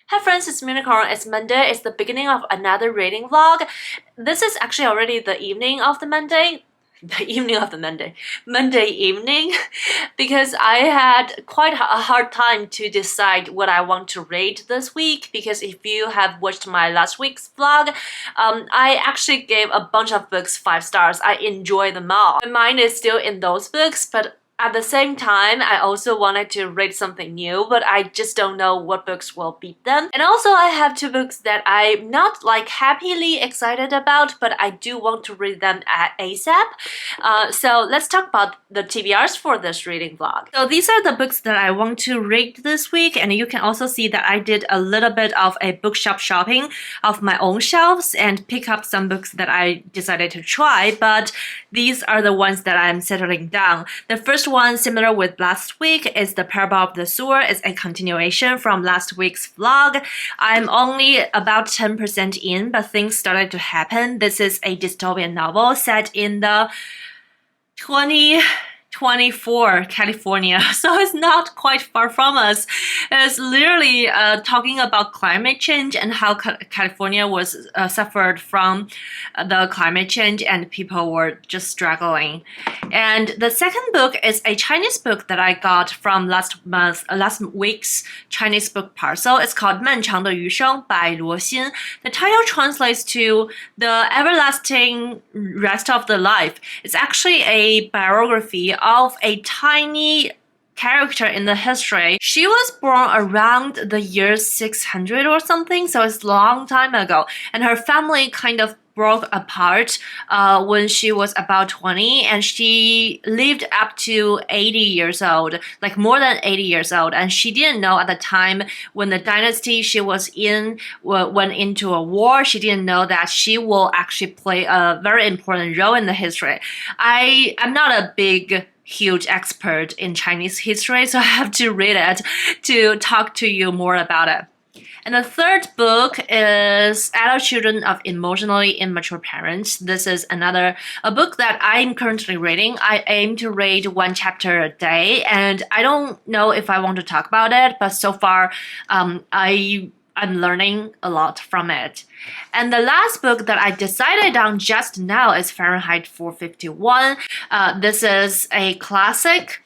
Hi friends, it's Unicorn. It's Monday. It's the beginning of another reading vlog. This is actually already the evening of the Monday. Monday evening, because I had quite a hard time to decide what I want to read this week. Because if you have watched my last week's vlog, I actually gave a bunch of books 5 stars. I enjoy them all. My mind is still in those books, but at the same time, I also wanted to read something new, but I just don't know what books will beat them. And also, I have 2 books that I'm not like happily excited about, but I do want to read them at ASAP. So let's talk about the TBRs for this reading vlog. So these are the books that I want to read this week, and you can also see that I did a little bit of a bookshop shopping of my own shelves and pick up some books that I decided to try, but these are the ones that I'm settling down. The first one, similar with last week, is The Parable of the Sower. It's a continuation from last week's vlog. I'm only about 10% in, but things started to happen. This is a dystopian novel set in the 2024 California, so it's not quite far from us. It's literally talking about climate change and how California was suffered from the climate change and people were just struggling. And the second book is a Chinese book that I got from last week's Chinese book parcel. It's called 漫长的余生 by Luo Xin. The title translates to The Everlasting Rest of the Life. It's actually a biography of a tiny character in the history. She was born around the year 600 or something, so it's a long time ago. And her family kind of broke apart when she was about 20, and she lived up to 80 years old, like more than 80 years old. And she didn't know at the time when the dynasty she was in went into a war, she didn't know that she will actually play a very important role in the history. I'm not a huge expert in Chinese history, so I have to read it to talk to you more about it. And the third book is Adult Children of Emotionally Immature Parents. This is a book that I'm currently reading. I aim to read 1 chapter a day, and I don't know if I want to talk about it, but so far I'm learning a lot from it. And the last book that I decided on just now is Fahrenheit 451. This is a classic.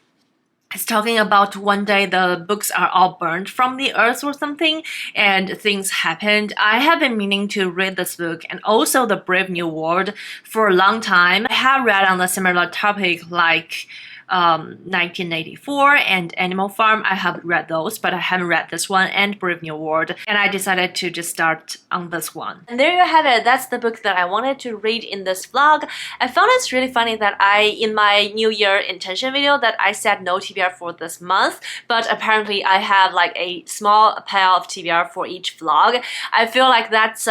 It's talking about one day the books are all burned from the earth or something, and things happened. I have been meaning to read this book and also The Brave New World for a long time. I have read on a similar topic like 1984 and Animal Farm. I have read those, but I haven't read this one and Brave New World, and I decided to just start on this one. And there you have it. That's the book that I wanted to read in this vlog. I found it's really funny that in my New Year intention video, that I said no TBR for this month, but apparently I have like a small pile of TBR for each vlog. I feel like that's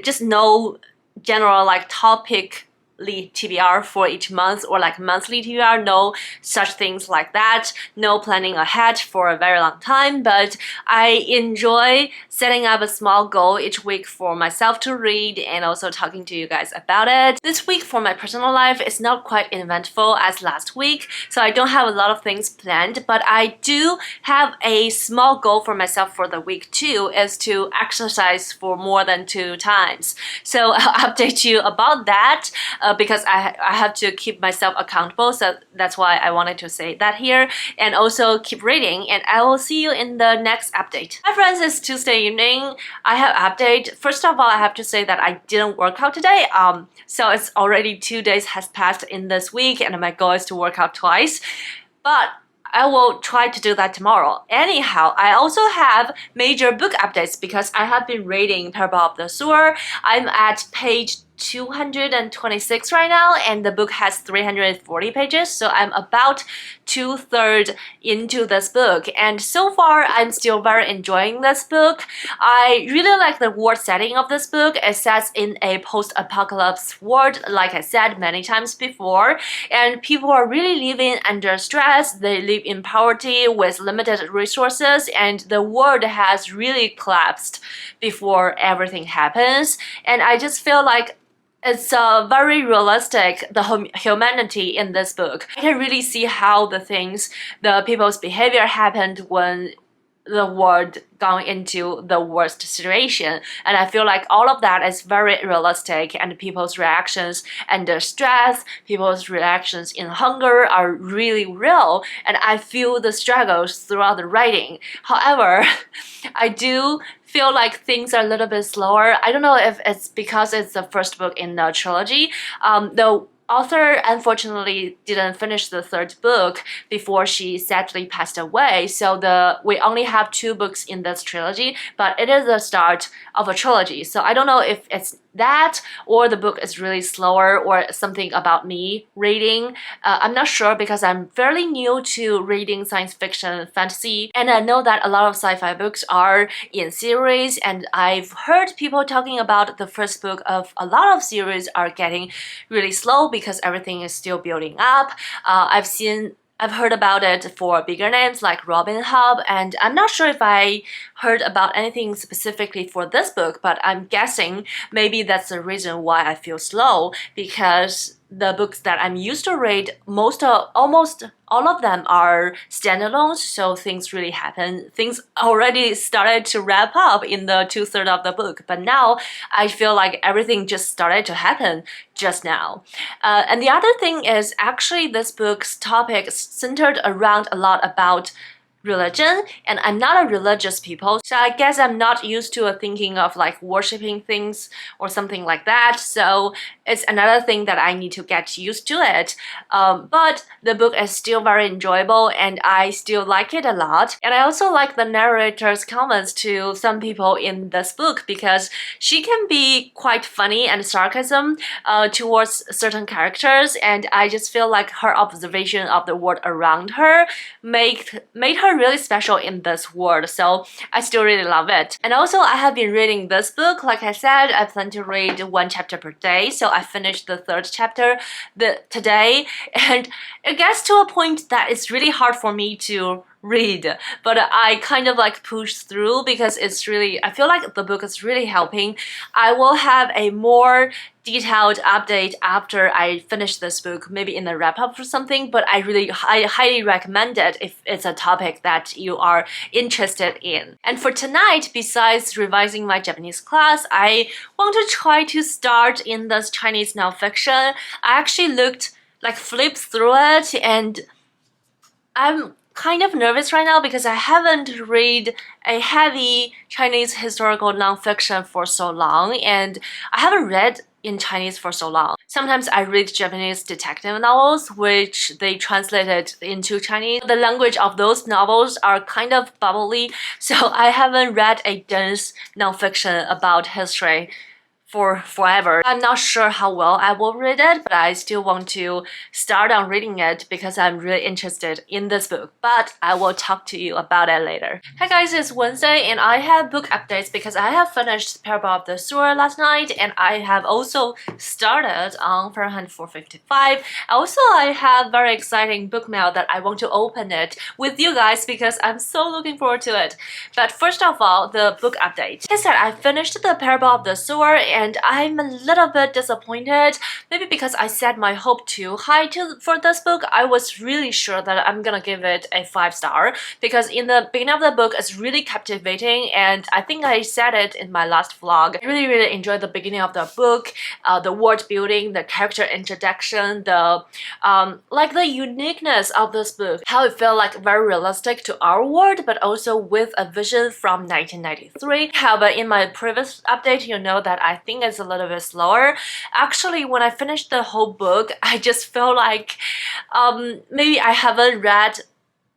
just no general like topic TBR for each month, or like monthly TBR, no such things like that, no planning ahead for a very long time. But I enjoy setting up a small goal each week for myself to read and also talking to you guys about it. This week for my personal life is not quite eventful as last week, so I don't have a lot of things planned, but I do have a small goal for myself for the week too, is to exercise for more than 2 times. So I'll update you about that because I have to keep myself accountable, so that's why I wanted to say that here, and also keep reading, and I will see you in the next update. Hi friends, it's Tuesday evening. I have update. First of all, I have to say that I didn't work out today. So it's already 2 days has passed in this week, and my goal is to work out twice, but I will try to do that tomorrow. Anyhow, I also have major book updates because I have been reading Parable of the Sower. I'm at page 226 right now, and the book has 340 pages, so I'm about 2/3 into this book, and so far I'm still very enjoying this book. I really like the world setting of this book. It sets in a post-apocalypse world, like I said many times before, and people are really living under stress. They live in poverty with limited resources, and the world has really collapsed before everything happens, and I just feel like it's very realistic, the humanity in this book. I can really see how the people's behavior happened when the world gone into the worst situation. And I feel like all of that is very realistic, and people's reactions under stress, people's reactions in hunger are really real, and I feel the struggles throughout the writing. However, I do feel like things are a little bit slower. I don't know if it's because it's the first book in the trilogy. The author unfortunately didn't finish the third book before she sadly passed away, so we only have 2 books in this trilogy, but it is the start of a trilogy. So I don't know if it's that or the book is really slower or something about me reading. I'm not sure because I'm fairly new to reading science fiction, fantasy, and I know that a lot of sci-fi books are in series, and I've heard people talking about the first book of a lot of series are getting really slow because everything is still building up. I've heard about it for bigger names like Robin Hobb, and I'm not sure if I heard about anything specifically for this book, but I'm guessing maybe that's the reason why I feel slow, because the books that I'm used to read, almost all of them are standalones, so things really happen. Things already started to wrap up in the 2/3 of the book, but now I feel like everything just started to happen just now. And the other thing is actually this book's topic centered around a lot about religion, and I'm not a religious people, so I guess I'm not used to thinking of like worshiping things or something like that, so it's another thing that I need to get used to it. But the book is still very enjoyable and I still like it a lot, and I also like the narrator's comments to some people in this book because she can be quite funny and sarcasm towards certain characters, and I just feel like her observation of the world around her made her really special in this world, so I still really love it. And also I have been reading this book. Like I said, I plan to read 1 chapter per day, so I finished the 3rd chapter today, and it gets to a point that it's really hard for me to read, but I kind of like push through because I feel like the book is really helping. I will have a more detailed update after I finish this book, maybe in the wrap-up or something, but I highly recommend it if it's a topic that you are interested in. And for tonight, besides revising my Japanese class, I want to try to start in this Chinese nonfiction. I actually flipped through it, and I'm kind of nervous right now because I haven't read a heavy Chinese historical nonfiction for so long, and I haven't read in Chinese for so long. Sometimes I read Japanese detective novels, which they translated into Chinese. The language of those novels are kind of bubbly, so I haven't read a dense nonfiction about history for forever. I'm not sure how well I will read it, but I still want to start on reading it because I'm really interested in this book, but I will talk to you about it later. Hi guys, it's Wednesday and I have book updates because I have finished Parable of the Sower last night, and I have also started on Fahrenheit 455. Also, I have very exciting book mail that I want to open it with you guys because I'm so looking forward to it. But first of all, the book update. Like I said, I finished the Parable of the Sower, and I'm a little bit disappointed, maybe because I set my hope too high for this book. I was really sure that I'm gonna give it a 5-star because in the beginning of the book it's really captivating, and I think I said it in my last vlog. I really enjoyed the beginning of the book, the world building, the character introduction, the uniqueness of this book, how it felt like very realistic to our world, but also with a vision from 1993. However, in my previous update, you know that I think it's a little bit slower. Actually, when I finished the whole book, I just felt like maybe I haven't read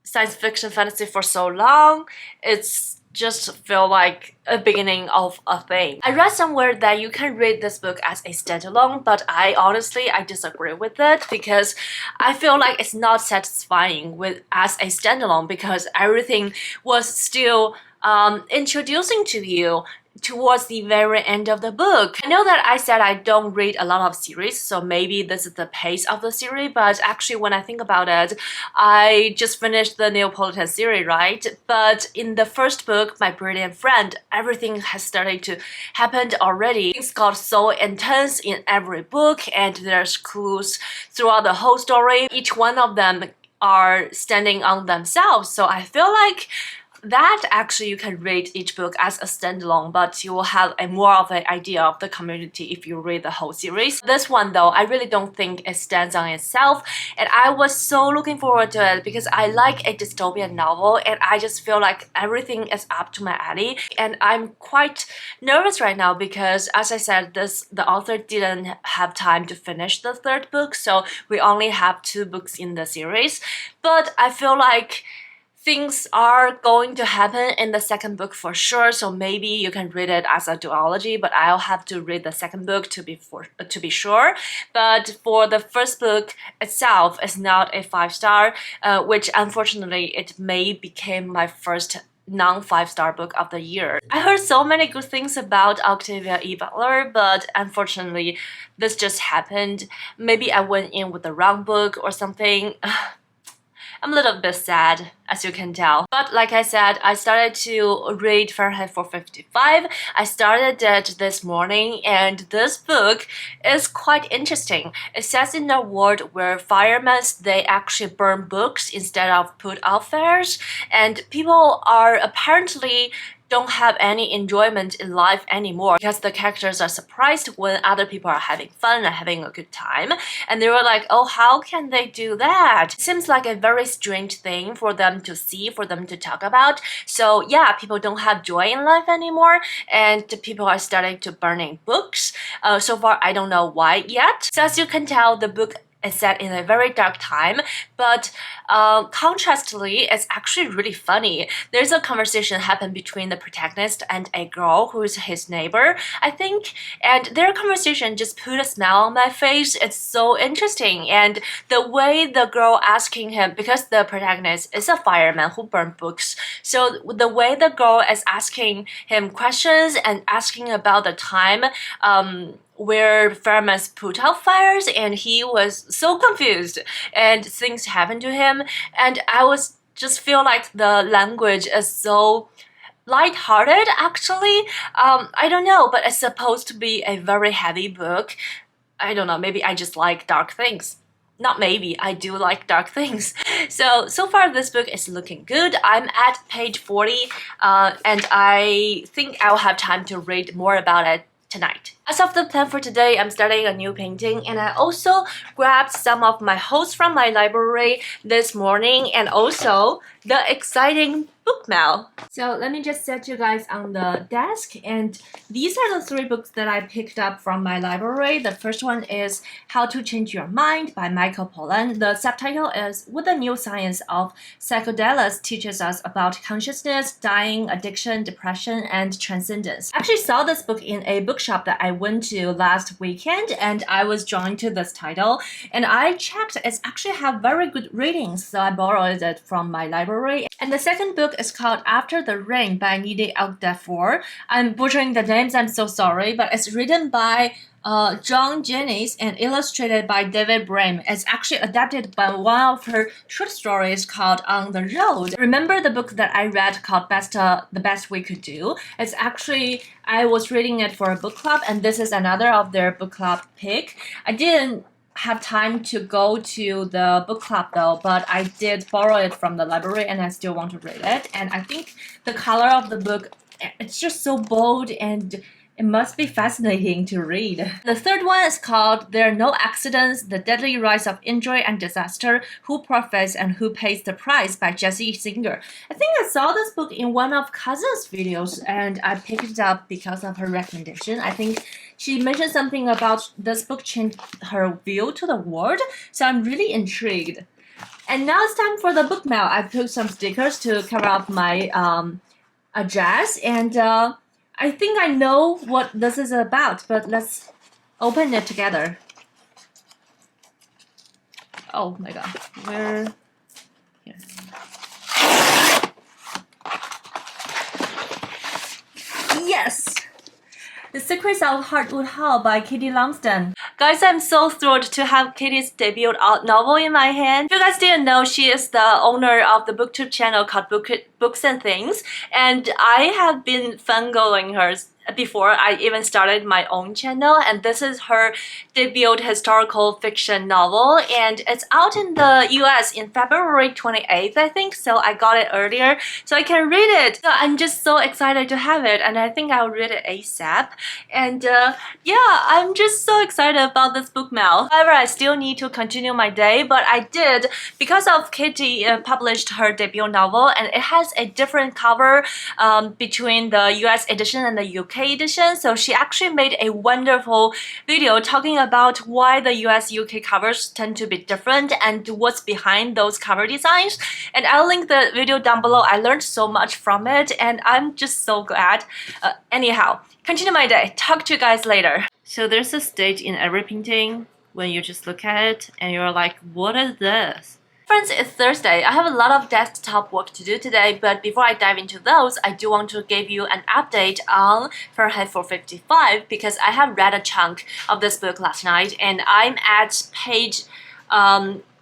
science fiction fantasy for so long. It's just feel like a beginning of a thing. I read somewhere that you can read this book as a standalone, but I disagree with it because I feel like it's not satisfying as a standalone because everything was still introducing to you towards the very end of the book. I know that I said I don't read a lot of series, so maybe this is the pace of the series, but actually when I think about it, I just finished the Neapolitan series, right? But in the first book, My Brilliant Friend, everything has started to happen already. Things got so intense in every book, and there's clues throughout the whole story. Each one of them are standing on themselves, so I feel like that actually you can read each book as a standalone, but you will have a more of an idea of the community if you read the whole series. This one though, I really don't think it stands on itself, and I was so looking forward to it because I like a dystopian novel and I just feel like everything is up to my alley. And I'm quite nervous right now because, as I said, the author didn't have time to finish the third book, so we only have 2 books in the series. But I feel like things are going to happen in the second book for sure, so maybe you can read it as a duology, but I'll have to read the second book to be sure. But for the first book itself, it's not a 5-star, which unfortunately it may become my first non-5-star book of the year. I heard so many good things about Octavia E Butler, but unfortunately this just happened. Maybe I went in with the wrong book or something. I'm a little bit sad, as you can tell. But like I said, I started to read Fahrenheit 455. I started it this morning, and this book is quite interesting. It says in a world where firemen, they actually burn books instead of put out fires, and people are apparently don't have any enjoyment in life anymore because the characters are surprised when other people are having fun and having a good time. And they were like, oh, how can they do that? It seems like a very strange thing for them to see, for them to talk about. So yeah, people don't have joy in life anymore, and people are starting to burning books. So far, I don't know why yet. So as you can tell, the book is set in a very dark time, but contrastly, it's actually really funny. There's a conversation happen between the protagonist and a girl who is his neighbor, I think, and their conversation just put a smile on my face. It's so interesting, and the way the girl asking him, because the protagonist is a fireman who burned books, so the way the girl is asking him questions and asking about the time where firemen put out fires, and he was so confused and things happened to him, and I was just feel like the language is so lighthearted actually. I don't know, but it's supposed to be a very heavy book. I don't know, maybe I just like dark things. Not maybe, I do like dark things. So far this book is looking good. I'm at page 40 and I think I'll have time to read more about it tonight. As of the plan for today, I'm starting a new painting, and I also grabbed some of my holds from my library this morning, and also the exciting book mail. So let me just set you guys on the desk, and these are the 3 books that I picked up from my library. The first one is How to Change Your Mind by Michael Pollan. The subtitle is What the New Science of Psychedelics Teaches Us About Consciousness, Dying, Addiction, Depression, and Transcendence. I actually saw this book in a bookshop that I went to last weekend, and I was drawn to this title, and I checked it's actually have very good ratings, so I borrowed it from my library. And the second book is called After the Rain by Nide Ogdefor. I'm butchering the names, I'm so sorry, but it's written by John Jennings and illustrated by David Bram. It's actually adapted by one of her short stories called On the Road. Remember the book that I read called The Best We Could Do? It's actually, I was reading it for a book club, and this is another of their book club pick. I didn't have time to go to the book club though, but I did borrow it from the library and I still want to read it. And I think the color of the book, it's just so bold and it must be fascinating to read. The third one is called There Are No Accidents, The Deadly Rise of Injury and Disaster, Who Profits and Who Pays the Price by Jesse Singer. I think I saw this book in one of Cousin's videos and I picked it up because of her recommendation. I think she mentioned something about this book changed her view to the world, so I'm really intrigued. And now it's time for the book mail. I put some stickers to cover up my address, and I think I know what this is about, but let's open it together. Oh my god, where? Here. Yes! The Secrets of Hardwood Hall by Katie Lumsden. Guys, I'm so thrilled to have Katie's debut novel in my hand. If you guys didn't know, she is the owner of the booktube channel called Books and Things, and I have been fangirling her before I even started my own channel, and this is her debut historical fiction novel, and it's out in the US in February 28th, I think, so I got it earlier so I can read it. So I'm just so excited to have it, and I think I'll read it ASAP. And yeah, I'm just so excited about this book now. However, I still need to continue my day, but I did because of Kitty published her debut novel, and it has a different cover between the US edition and the UK edition. So she actually made a wonderful video talking about why the US UK covers tend to be different and what's behind those cover designs. And I'll link the video down below. I learned so much from it, and I'm just so glad. Anyhow, continue my day. Talk to you guys later. So there's a stage in every painting when you just look at it and you're like, what is this? Friends, it's Thursday. I have a lot of desktop work to do today, but before I dive into those, I do want to give you an update on Fahrenheit 455 because I have read a chunk of this book last night, and I'm at page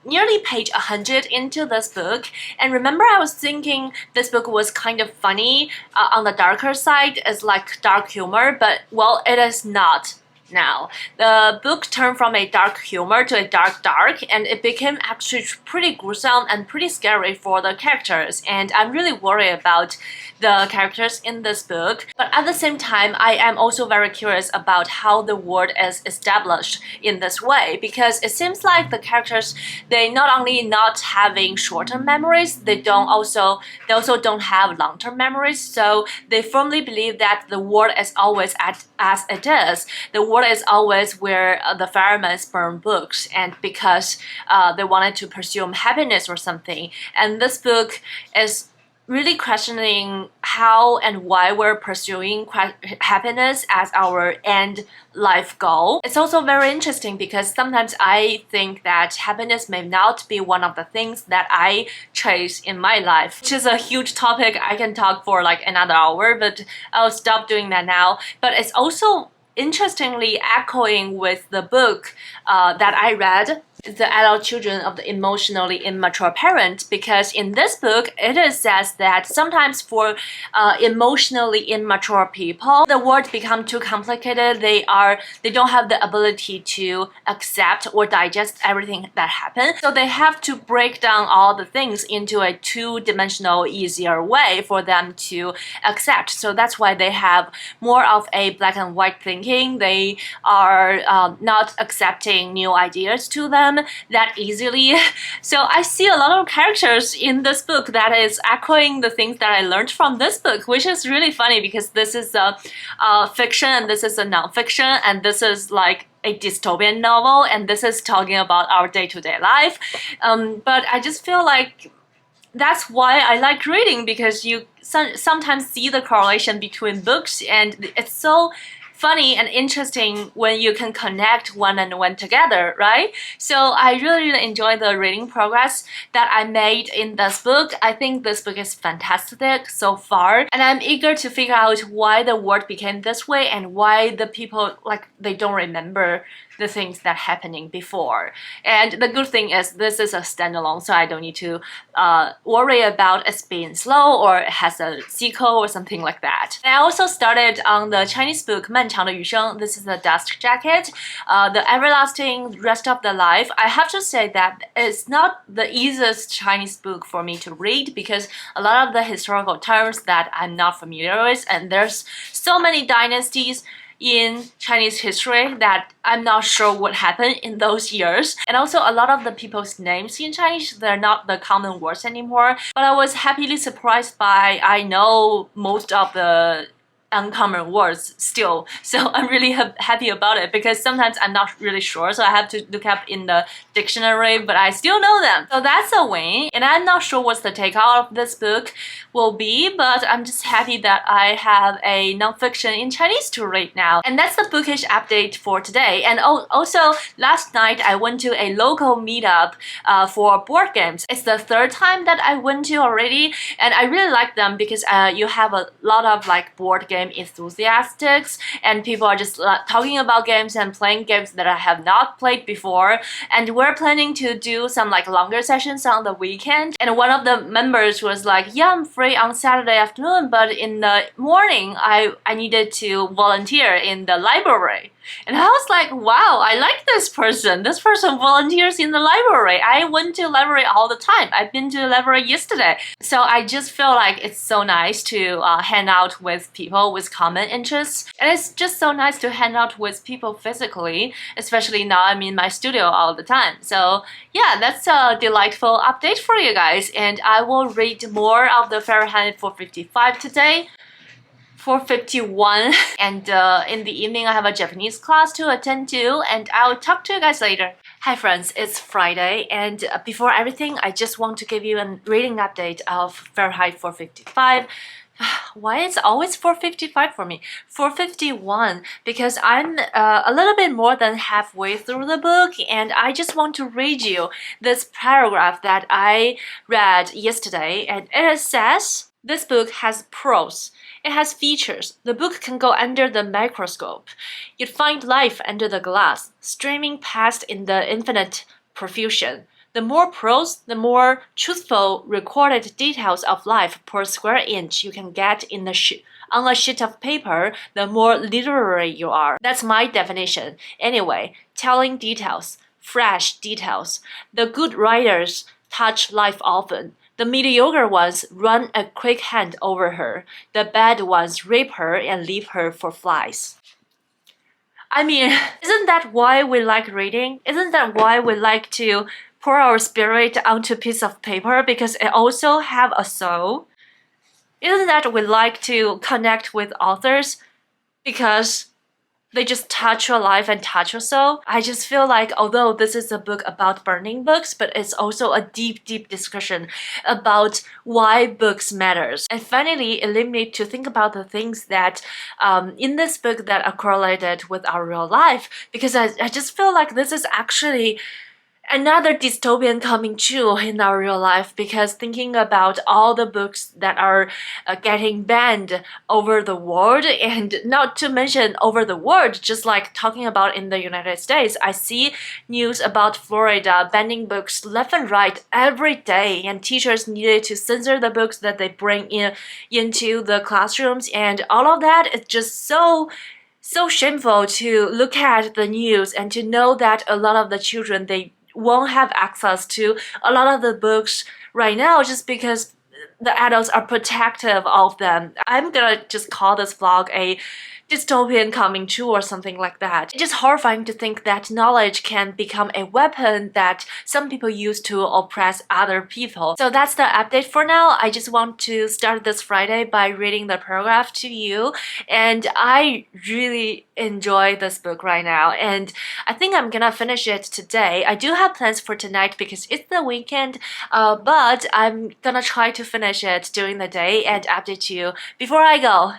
nearly page 100 into this book. And remember, I was thinking this book was kind of funny on the darker side, it's like dark humor, but well, it is not. Now, the book turned from a dark humor to a dark, and it became actually pretty gruesome and pretty scary for the characters, and I'm really worried about the characters in this book. But at the same time, I am also very curious about how the world is established in this way, because it seems like the characters, they not only not having short-term memories, they also don't have long-term memories, so they firmly believe that the world is always as it is. The world is always where the firemen burn books, and because they wanted to pursue happiness or something. And this book is really questioning how and why we're pursuing happiness as our end life goal. It's also very interesting because sometimes I think that happiness may not be one of the things that I chase in my life, which is a huge topic. I can talk for like another hour, but I'll stop doing that now. But it's also interestingly echoing with the book that I read, The Adult Children of the Emotionally Immature Parent, because in this book it says that sometimes for emotionally immature people, the world becomes too complicated. They don't have the ability to accept or digest everything that happens, so they have to break down all the things into a two-dimensional, easier way for them to accept. So that's why they have more of a black and white thinking. They are not accepting new ideas to them that easily. So I see a lot of characters in this book that is echoing the things that I learned from this book, which is really funny because this is a fiction and this is a non-fiction, and this is like a dystopian novel, and this is talking about our day-to-day life. But I just feel like that's why I like reading, because you sometimes see the correlation between books, and it's so funny and interesting when you can connect one and one together, right? So I really enjoy the reading progress that I made in this book. I think this book is fantastic so far, and I'm eager to figure out why the world became this way and why the people, like, they don't remember the things that happening before. And the good thing is this is a standalone, so I don't need to worry about it being slow or it has a sequel or something like that. And I also started on the Chinese book 漫长的余生. This is the dust jacket, the everlasting rest of the life. I have to say that it's not the easiest Chinese book for me to read because a lot of the historical terms that I'm not familiar with, and there's so many dynasties in Chinese history that I'm not sure what happened in those years. And also a lot of the people's names in Chinese, they're not the common words anymore. But I was happily surprised by, I know most of the uncommon words still, so I'm really happy about it because sometimes I'm not really sure, so I have to look up in the dictionary, but I still know them, so that's a win. And I'm not sure what's the takeout of this book will be, but I'm just happy that I have a non-fiction in Chinese to read now. And that's the Bookish update for today. And also last night I went to a local meetup for board games. It's the third time that I went to already, and I really like them because you have a lot of like board games game enthusiasts, and people are just talking about games and playing games that I have not played before. And we're planning to do some like longer sessions on the weekend. And one of the members was like, yeah, I'm free on Saturday afternoon, but in the morning I needed to volunteer in the library. And I was like, wow, I like this person. This person volunteers in the library. I went to the library all the time. I've been to the library yesterday. So I just feel like it's so nice to hang out with people with common interests. And it's just so nice to hang out with people physically, especially now I'm in my studio all the time. So yeah, that's a delightful update for you guys. And I will read more of the Fahrenheit 455 today. 4:51, and in the evening I have a Japanese class to attend to, and I'll talk to you guys later. Hi friends, it's Friday, and before everything I just want to give you a reading update of Fahrenheit 455. Why is it always 4:55 for me? 4:51, because I'm a little bit more than halfway through the book, and I just want to read you this paragraph that I read yesterday, and it says, this book has prose. It has features. The book can go under the microscope. You'd find life under the glass, streaming past in the infinite profusion. The more prose, the more truthful recorded details of life per square inch you can get in on a sheet of paper, the more literary you are. That's my definition. Anyway, telling details, fresh details. The good writers touch life often. The mediocre ones run a quick hand over her. The bad ones rape her and leave her for flies. I mean, isn't that why we like reading? Isn't that why we like to pour our spirit onto a piece of paper, because it also have a soul? Isn't that we like to connect with authors because they just touch your life and touch your soul? I just feel like although this is a book about burning books, but it's also a deep, deep discussion about why books matters. And finally, it led me to think about the things that in this book that are correlated with our real life, because I just feel like this is actually another dystopian coming true in our real life, because thinking about all the books that are getting banned over the world, and not to mention over the world, just like talking about in the United States, I see news about Florida banning books left and right every day, and teachers needed to censor the books that they bring into the classrooms, and all of that is just so shameful to look at the news and to know that a lot of the children, they won't have access to a lot of the books right now just because the adults are protective of them. I'm gonna just call this vlog a dystopian coming true or something like that. It's just horrifying to think that knowledge can become a weapon that some people use to oppress other people. So that's the update for now. I just want to start this Friday by reading the paragraph to you, and I really enjoy this book right now, and I think I'm gonna finish it today. I do have plans for tonight because it's the weekend, but I'm gonna try to finish it during the day and update you before I go.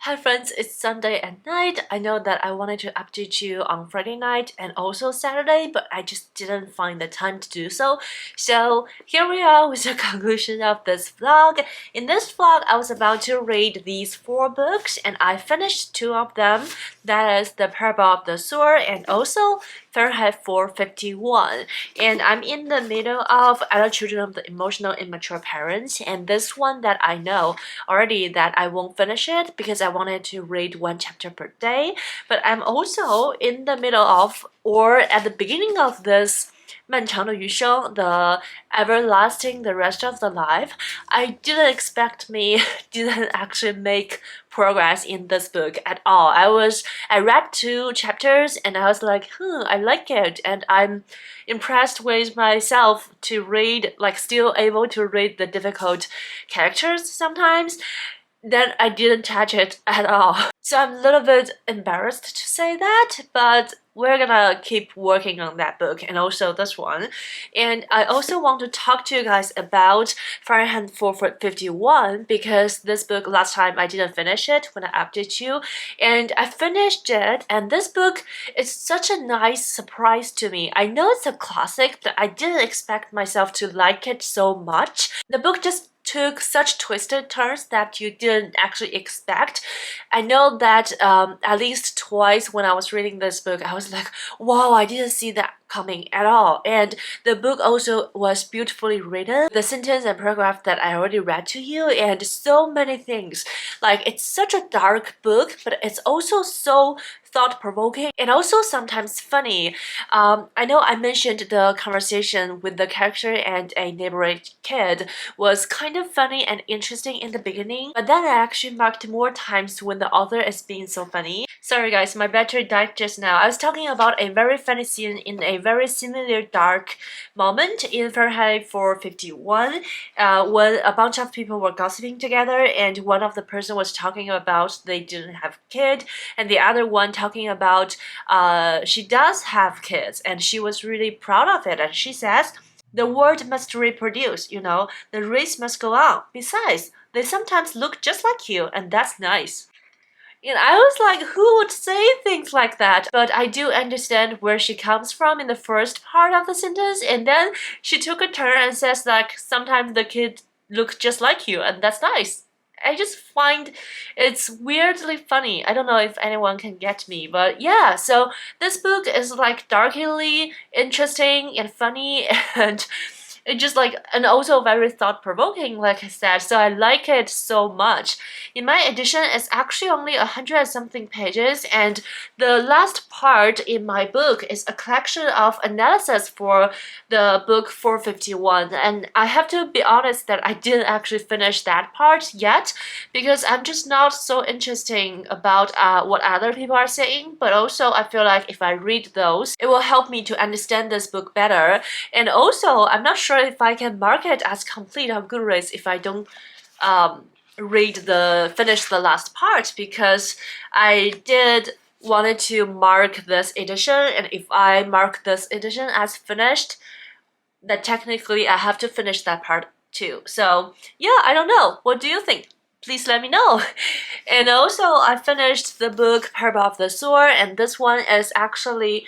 Hi friends, it's Sunday at night. I know that I wanted to update you on Friday night and also Saturday, but I just didn't find the time to do so. So here we are with the conclusion of this vlog. In this vlog, I was about to read these 4 books, and I finished 2 of them. That is The Parable of the Sower and also Fahrenheit 4:51. And I'm in the middle of Adult Children of the Emotional Immature Parents, and this one that I know already that I won't finish it because I wanted to read 1 chapter per day. But I'm also in the middle of, or at the beginning of this 漫长的余生, the everlasting, the rest of the life. I didn't expect me didn't actually make progress in this book at all. I read 2 chapters and I was like, I like it, and I'm impressed with myself to read, like still able to read the difficult characters sometimes. Then I didn't touch it at all. So I'm a little bit embarrassed to say that, but we're gonna keep working on that book and also this one. And I also want to talk to you guys about Fahrenheit 4:51 because this book last time I didn't finish it when I updated you, and I finished it, and this book is such a nice surprise to me. I know it's a classic, but I didn't expect myself to like it so much. The book just took such twisted turns that you didn't actually expect. I know that at least twice when I was reading this book, I was like, wow, I didn't see that coming at all. And the book also was beautifully written. The sentence and paragraph that I already read to you, and so many things. Like, it's such a dark book, but it's also so thought-provoking and also sometimes funny. I know I mentioned the conversation with the character and a neighboring kid was kind of funny and interesting in the beginning, but then I actually marked more times when the author is being so funny. Sorry guys, my battery died just now. I was talking about a very funny scene in a very similar dark moment in Fahrenheit 451 when a bunch of people were gossiping together, and one of the person was talking about they didn't have a kid, and the other one talking about she does have kids and she was really proud of it, and she says the world must reproduce, you know, the race must go on. Besides, they sometimes look just like you, and that's nice. And I was like, who would say things like that? But I do understand where she comes from in the first part of the sentence, and then she took a turn and says like sometimes the kid looks just like you, and that's nice. I just find it's weirdly funny. I don't know if anyone can get me, but yeah, so this book is like darkly interesting and funny, and it just like, and also very thought-provoking, like I said, so I like it so much. In my edition, it's actually only 100 something pages, and the last part in my book is a collection of analysis for the book 451, and I have to be honest that I didn't actually finish that part yet, because I'm just not so interested about what other people are saying, but also I feel like if I read those, it will help me to understand this book better, and also I'm not sure if I can mark it as complete on Goodreads if I don't finish the last part, because I did wanted to mark this edition, and if I mark this edition as finished, then technically I have to finish that part too. So yeah, I don't know. What do you think? Please let me know. And also I finished the book Parable of the Sower, and this one is actually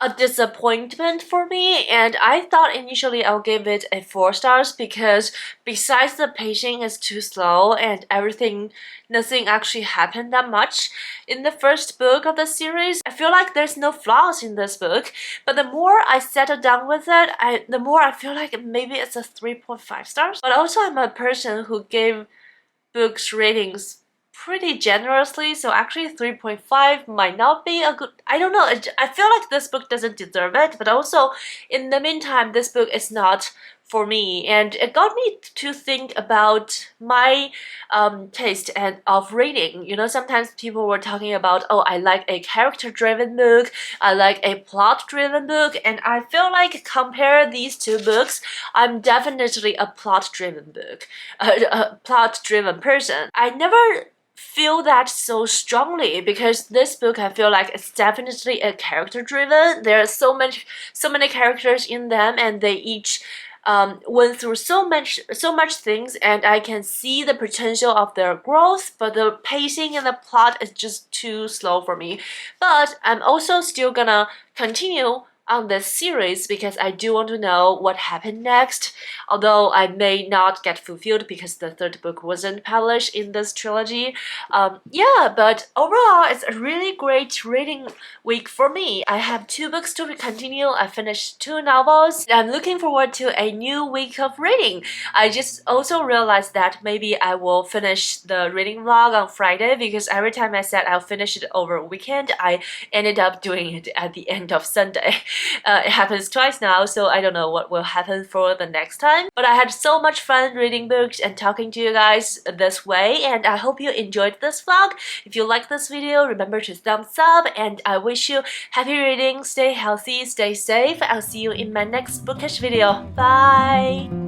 a disappointment for me, and I thought initially I'll give it a 4 stars because besides the pacing is too slow and nothing actually happened that much in the first book of the series. I feel like there's no flaws in this book, but the more I settle down with it, the more I feel like maybe it's a 3.5 stars. But also I'm a person who gave books ratings pretty generously, so actually 3.5 might not be a good, I don't know, I feel like this book doesn't deserve it, but also in the meantime this book is not for me, and it got me to think about my taste of reading. You know, sometimes people were talking about, oh, I like a character-driven book, I like a plot-driven book, and I feel like compare these two books, I'm definitely a plot-driven book, a plot-driven person. I never feel that so strongly because this book I feel like it's definitely a character driven. There are so many characters in them, and they each went through so much things, and I can see the potential of their growth, but the pacing and the plot is just too slow for me. But I'm also still gonna continue on this series because I do want to know what happened next, although I may not get fulfilled because the third book wasn't published in this trilogy. Yeah, but overall it's a really great reading week for me. I have 2 books to continue, I finished 2 novels, I'm looking forward to a new week of reading. I just also realized that maybe I will finish the reading vlog on Friday, because every time I said I'll finish it over a weekend, I ended up doing it at the end of Sunday. It happens twice now, so I don't know what will happen for the next time. But I had so much fun reading books and talking to you guys this way, and I hope you enjoyed this vlog. If you like this video, remember to thumbs up, and I wish you happy reading, stay healthy, stay safe. I'll see you in my next bookish video. Bye!